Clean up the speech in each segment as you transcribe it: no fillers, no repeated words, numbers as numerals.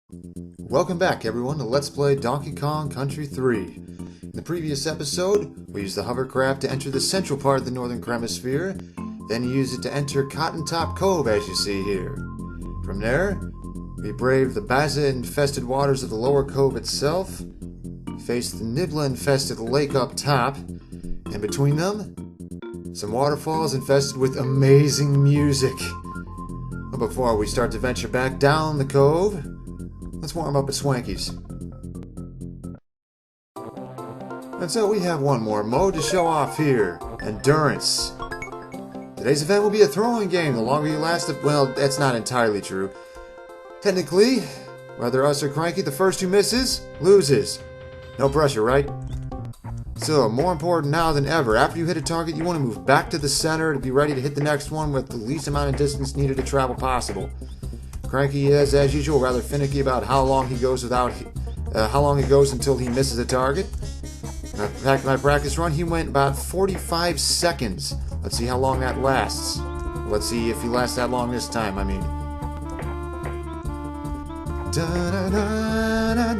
Welcome back everyone to Let's Play Donkey Kong Country 3. In the previous episode, we used the hovercraft to enter the central part of the northern hemisphere, then used it to enter Cotton-Top Cove as you see here. From there, we braved the Baza-infested waters of the lower cove itself, faced the Nibbla-infested lake up top, and between them, some waterfalls infested with amazing music. But before we start to venture back down the cove, let's warm up at Swanky's. And so we have one more mode to show off here. Endurance. Today's event will be a throwing game. The longer you last, well, that's not entirely true. Technically, whether us or Cranky, the first who misses, loses. No pressure, right? So, more important now than ever, after you hit a target, you want to move back to the center to be ready to hit the next one with the least amount of distance needed to travel possible. Cranky is, as usual, rather finicky about how long he goes until he misses a target. In fact, my practice run, he went about 45 seconds. Let's see how long that lasts. Let's see if he lasts that long this time, I mean. Da-da-da-da-da.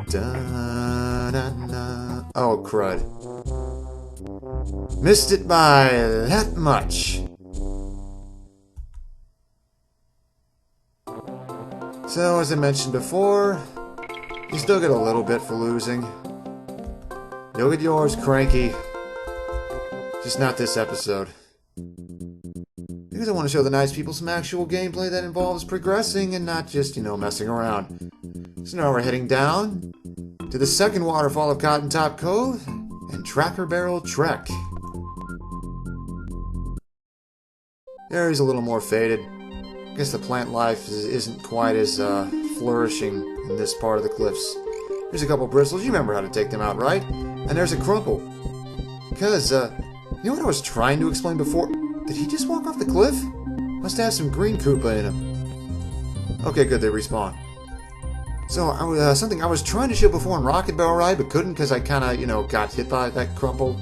Da-da-da. Oh, crud. Missed it by that much. So, as I mentioned before, you still get a little bit for losing. You'll get yours, Cranky. Just not this episode. Because I want to show the nice people some actual gameplay that involves progressing and not just, messing around. So now we're heading down to the second waterfall of Cotton-Top Cove and Tracker Barrel Trek. The area's a little more faded. I guess the plant life isn't quite as flourishing in this part of the cliffs. There's a couple bristles, you remember how to take them out, right? And there's a crumple. Because, you know what I was trying to explain before? Did he just walk off the cliff? Must have some green Koopa in him. Okay, good, they respawn. So, something I was trying to show before in Rocket Barrel Ride, but couldn't because I kind of, got hit by that crumple,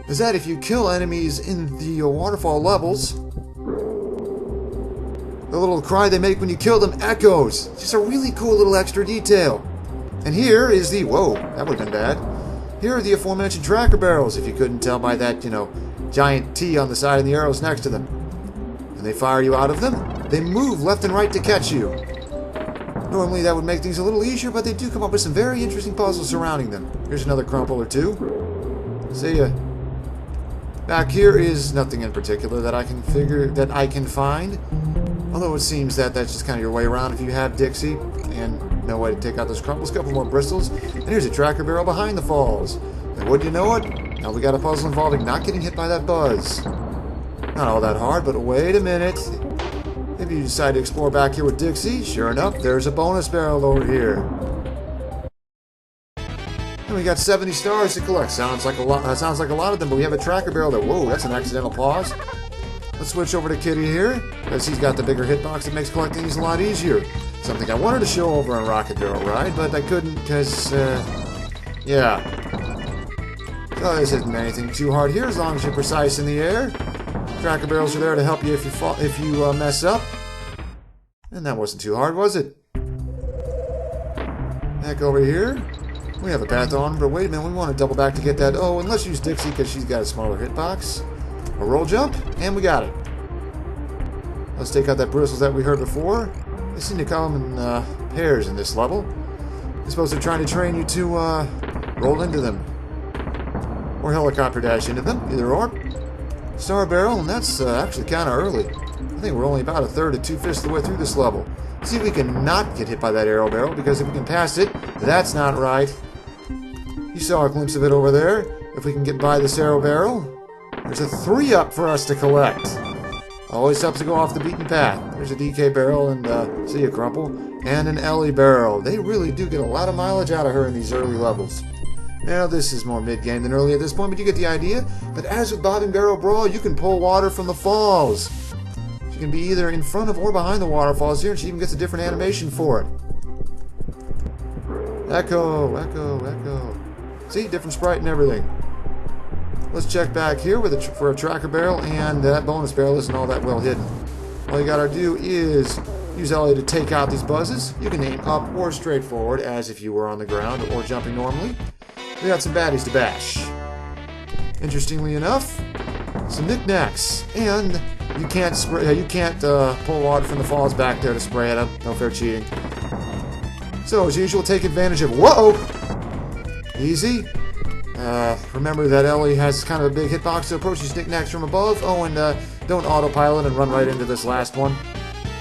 is that if you kill enemies in the waterfall levels, the little cry they make when you kill them echoes. It's just a really cool little extra detail. And here is the... Whoa, that would have been bad. Here are the aforementioned tracker barrels, if you couldn't tell by that, giant T on the side and the arrows next to them. And they fire you out of them. They move left and right to catch you. Normally that would make things a little easier, but they do come up with some very interesting puzzles surrounding them. Here's another crumple or two. See ya. Back here is nothing in particular that I can find. Although it seems that that's just kind of your way around if you have Dixie and no way to take out those crumples. A couple more bristles. And here's a tracker barrel behind the falls. And wouldn't you know it? Now we got a puzzle involving not getting hit by that buzz. Not all that hard, but wait a minute. If you decide to explore back here with Dixie, sure enough, there's a bonus barrel over here. And we got 70 stars to collect. Sounds like a lot of them, but we have a tracker barrel that... Whoa, that's an accidental pause. Let's switch over to Kitty here, because he's got the bigger hitbox that makes collecting these a lot easier. Something I wanted to show over on Rocket Barrel Ride, but I couldn't because, yeah. So this isn't anything too hard here, as long as you're precise in the air. Tracker barrels are there to help you if you mess up. And that wasn't too hard, was it? Back over here. We have a path on, but wait a minute, we want to double back to get that. Oh, and let's use Dixie because she's got a smaller hitbox. A roll jump, and we got it. Let's take out that bristles that we heard before. They seem to come in pairs in this level. I suppose they're trying to train you to roll into them. Or helicopter dash into them, either or. Star barrel, and that's actually kind of early. I think we're only about a third to 2/5 of the way through this level. See if we can not get hit by that arrow barrel, because if we can pass it, that's not right. You saw a glimpse of it over there. If we can get by this arrow barrel, there's a 3-up for us to collect. Always helps to go off the beaten path. There's a DK barrel and, see a crumple, and an Ellie barrel. They really do get a lot of mileage out of her in these early levels. Now, this is more mid-game than early at this point, but you get the idea. But as with Bob and Barrel Brawl, you can pull water from the falls. She can be either in front of or behind the waterfalls here, and she even gets a different animation for it. Echo, echo, echo. See, different sprite and everything. Let's check back here with for a tracker barrel, and that bonus barrel isn't all that well hidden. All you gotta do is use Ellie to take out these buzzes. You can aim up or straight forward as if you were on the ground or jumping normally. We got some baddies to bash. Interestingly enough, some knickknacks, and you can't spray. You can't pull water from the falls back there to spray at them. No fair cheating. So as usual, take advantage of. Whoa! Easy. Remember that Ellie has kind of a big hitbox, so approach these knickknacks from above. Oh, and don't autopilot and run right into this last one.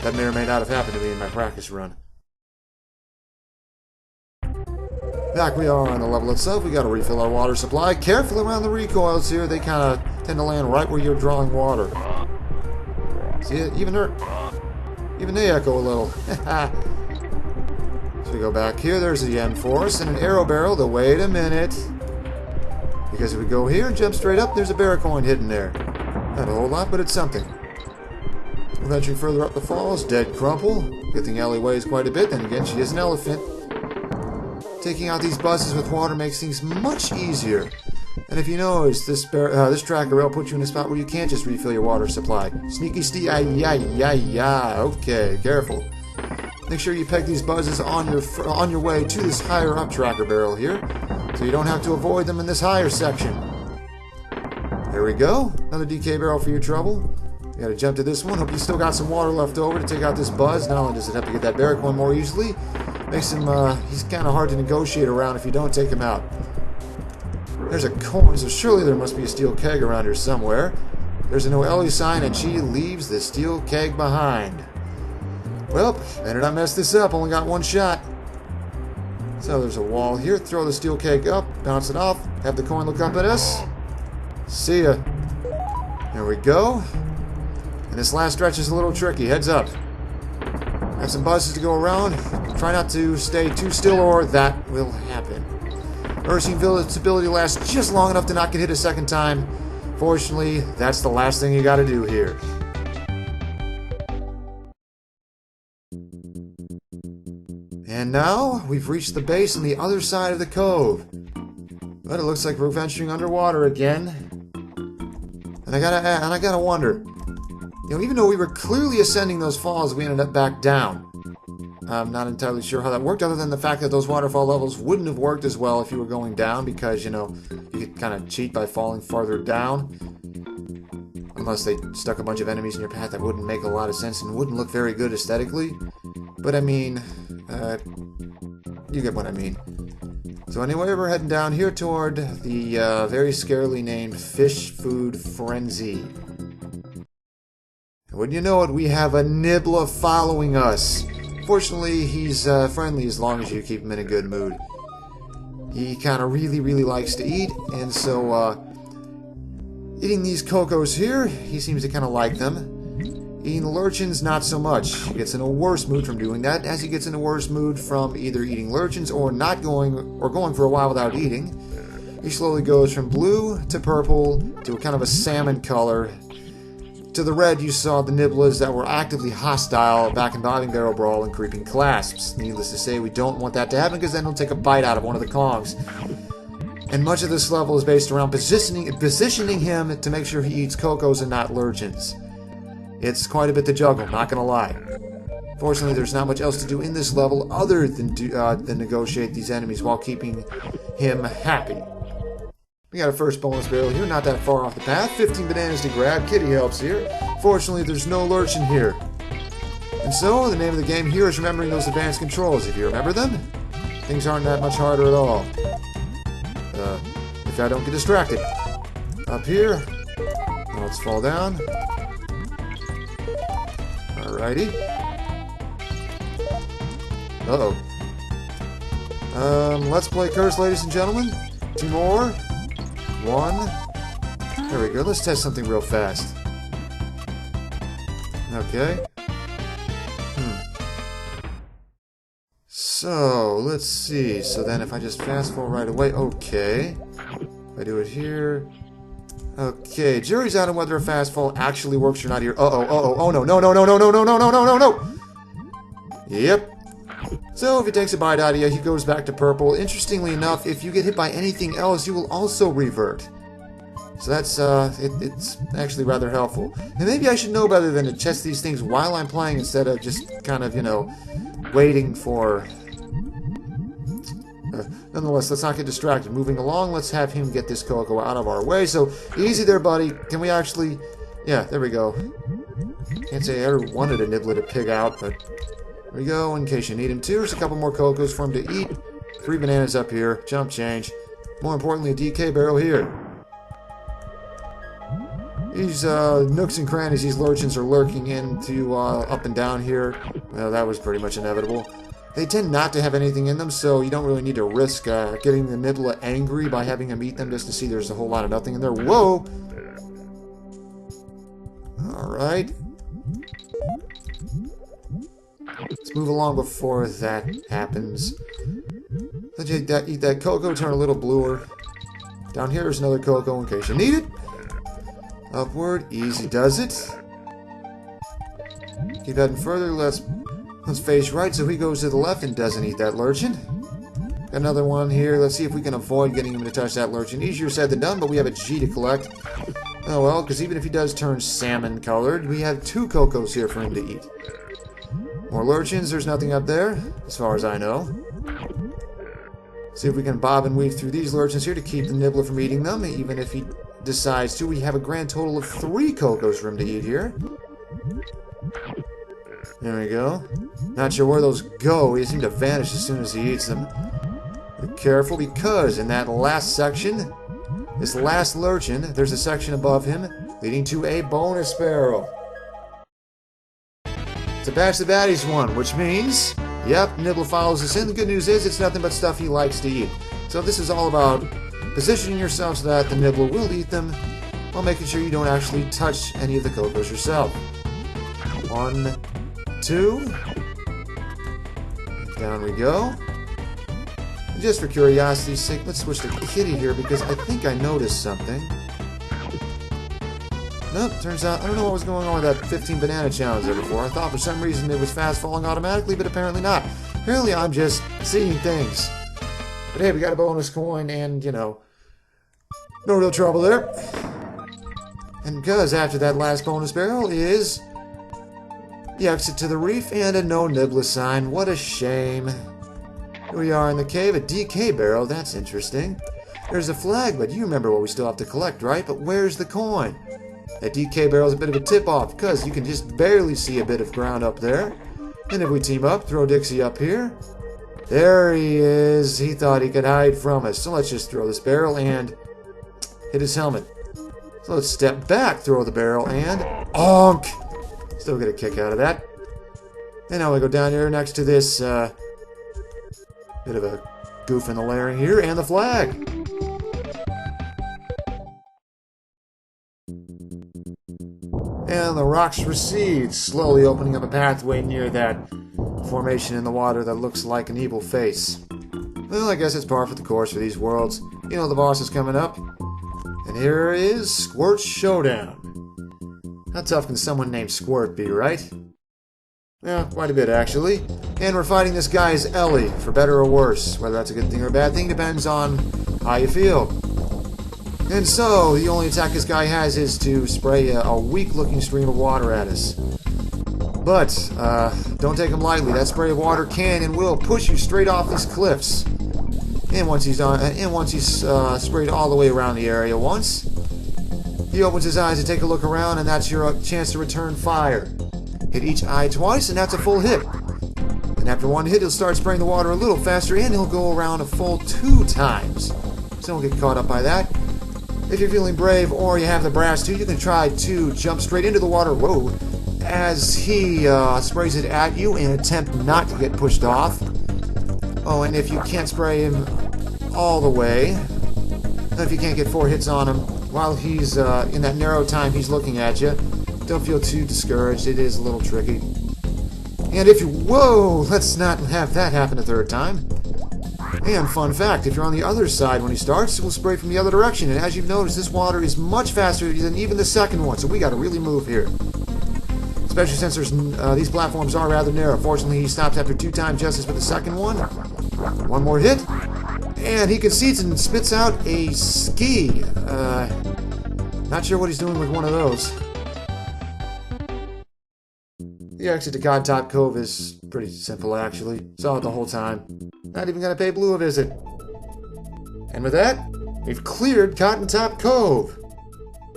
That may or may not have happened to me in my practice run. Back we are on the level itself. We got to refill our water supply. Careful around the recoils here. They kind of tend to land right where you're drawing water. See it? Even they echo a little. So we go back here. There's the end for us and an arrow barrel. Though wait a minute, because if we go here and jump straight up, there's a barracoin hidden there. Not a whole lot, but it's something. We're venturing further up the falls. Dead crumple. Good thing Ellie weighs quite a bit. Then again, she is an elephant. Taking out these buzzes with water makes things much easier. And if you notice, this tracker will put you in a spot where you can't just refill your water supply. Sneaky Okay, careful. Make sure you peg these buzzes on your way to this higher up tracker barrel here, so you don't have to avoid them in this higher section. There we go. Another DK barrel for your trouble. You gotta jump to this one. Hope you still got some water left over to take out this buzz. Not only does it help you get that barracoin more easily, makes him, he's kind of hard to negotiate around if you don't take him out. There's a coin, so surely there must be a steel keg around here somewhere. There's a no Ellie sign, and she leaves the steel keg behind. Well, better not mess this up. Only got one shot. So there's a wall here. Throw the steel keg up, bounce it off, have the coin look up at us. See ya. There we go. And this last stretch is a little tricky. Heads up. Have some buzzes to go around. Try not to stay too still or that will happen. Nursing ability lasts just long enough to not get hit a second time. Fortunately, that's the last thing you gotta do here. And now, we've reached the base on the other side of the cove. But it looks like we're venturing underwater again. And I gotta wonder. You know, even though we were clearly ascending those falls, we ended up back down. I'm not entirely sure how that worked, other than the fact that those waterfall levels wouldn't have worked as well if you were going down, because, you know, you could kind of cheat by falling farther down. Unless they stuck a bunch of enemies in your path, that wouldn't make a lot of sense and wouldn't look very good aesthetically. But I mean, you get what I mean. So anyway, we're heading down here toward the very scarily named Fish Food Frenzy. And wouldn't you know it, we have a Nibbler following us. Fortunately, he's friendly as long as you keep him in a good mood. He kind of really likes to eat, and so eating these cocos here, he seems to kind of like them. Eating the lurchins, not so much. He gets in a worse mood from doing that, as he gets in a worse mood from either eating lurchins or going for a while without eating. He slowly goes from blue to purple to a kind of a salmon color. To the red, you saw the nibblers that were actively hostile back in Bobbing Barrel Brawl and Creeping Clasps. Needless to say, we don't want that to happen, because then he'll take a bite out of one of the Kongs. And much of this level is based around positioning him to make sure he eats cocos and not lurchins. It's quite a bit to juggle, not gonna lie. Fortunately, there's not much else to do in this level other than negotiate these enemies while keeping him happy. We got a first bonus barrel here, not that far off the path. 15 bananas to grab. Kitty helps here. Fortunately, there's no lurchin here. And so, the name of the game here is remembering those advanced controls. If you remember them, things aren't that much harder at all. If I don't get distracted. Up here. Now let's fall down. Alrighty. Uh-oh. Let's play Curse, ladies and gentlemen. 2 more. 1. There we go. Let's test something real fast. Okay. So, let's see. So then if I just fast forward right away, okay. If I do it here. Okay, jury's out on whether a fast fall actually works or not here. Oh no. Yep. So if he takes a bite out of you, he goes back to purple. Interestingly enough, if you get hit by anything else, you will also revert. So that's, it's actually rather helpful. And maybe I should know better than to test these things while I'm playing instead of just kind of, you know, waiting for... nonetheless, let's not get distracted. Moving along, let's have him get this cocoa out of our way. So, easy there, buddy. Can we actually... Yeah, there we go. Can't say I ever wanted a nibbler to pig out, but... There we go, in case you need him too. There's a couple more cocos for him to eat. 3 bananas up here. Jump change. More importantly, a DK barrel here. These nooks and crannies, these lurchins are lurking into up and down here. Well, that was pretty much inevitable. They tend not to have anything in them, so you don't really need to risk getting the nibbler angry by having him eat them just to see there's a whole lot of nothing in there. Whoa! Alright. Let's move along before that happens. Let you eat that cocoa, turn a little bluer. Down here is another cocoa in case you need it. Upward, easy does it. Keep heading further, let's face right so he goes to the left and doesn't eat that lurchin. Got another one here, let's see if we can avoid getting him to touch that lurchin. Easier said than done, but we have a G to collect. Oh well, because even if he does turn salmon colored, we have 2 cocos here for him to eat. More lurchins, there's nothing up there, as far as I know. See if we can bob and weave through these lurchins here to keep the nibbler from eating them, even if he decides to. We have a grand total of 3 cocos for him to eat here. There we go. Not sure where those go. They seem to vanish as soon as he eats them. Be careful, because in that last section, this last lurchin, there's a section above him leading to a bonus barrel. It's a Batch the Baddies one, which means, yep, Nibbler follows us in. The good news is it's nothing but stuff he likes to eat. So this is all about positioning yourself so that the Nibbler will eat them while making sure you don't actually touch any of the cocos yourself. 1, 2. Down we go. And just for curiosity's sake, let's switch to Kitty here because I think I noticed something. Nope, turns out, I don't know what was going on with that 15 banana challenge there before. I thought for some reason it was fast falling automatically, but apparently not. Apparently I'm just seeing things. But hey, we got a bonus coin and, you know, no real trouble there. And because after that last bonus barrel is the exit to the reef and a no nibbler sign. What a shame. Here we are in the cave, a DK barrel, that's interesting. There's a flag, but you remember what we still have to collect, right? But where's the coin? That DK barrel is a bit of a tip-off, because you can just barely see a bit of ground up there. And if we team up, throw Dixie up here. There he is. He thought he could hide from us. So let's just throw this barrel and hit his helmet. So let's step back, throw the barrel, and onk! Still get a kick out of that. And now we go down here next to this bit of a goof in the layering here, and the flag. And the rocks recede, slowly opening up a pathway near that formation in the water that looks like an evil face. Well, I guess it's par for the course for these worlds. You know the boss is coming up. And here is Squirt Showdown. How tough can someone named Squirt be, right? Yeah, quite a bit actually. And we're fighting this guy as Ellie, for better or worse. Whether that's a good thing or a bad thing depends on how you feel. And so, the only attack this guy has is to spray a weak-looking stream of water at us. But, don't take him lightly. That spray of water can and will push you straight off these cliffs. And once he's sprayed all the way around the area once, he opens his eyes to take a look around, and that's your chance to return fire. Hit each eye twice, and that's a full hit. And after one hit, he'll start spraying the water a little faster, and he'll go around a full 2 times. So don't get caught up by that. If you're feeling brave or you have the brass too, you can try to jump straight into the water, whoa, as he sprays it at you and attempt not to get pushed off. Oh, and if you can't spray him all the way, if you can't get 4 hits on him while he's in that narrow time he's looking at you, don't feel too discouraged. It is a little tricky. And if you, whoa, let's not have that happen a 3rd time. And fun fact, if you're on the other side when he starts, it will spray from the other direction. And as you've noticed, this water is much faster than even the second one, so we got to really move here. Especially since these platforms are rather narrow. Fortunately, he stops after 2 times justice with the second one. 1 more hit, and he concedes and spits out a ski. Not sure what he's doing with one of those. The exit to Cotton-Top Cove is pretty simple, actually. Saw it the whole time. Not even gonna pay Blue a visit. And with that, we've cleared Cotton-Top Cove.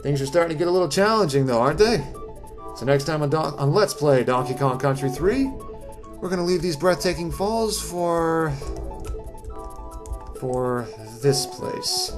Things are starting to get a little challenging, though, aren't they? So next time on Let's Play Donkey Kong Country 3, we're gonna leave these breathtaking falls for this place.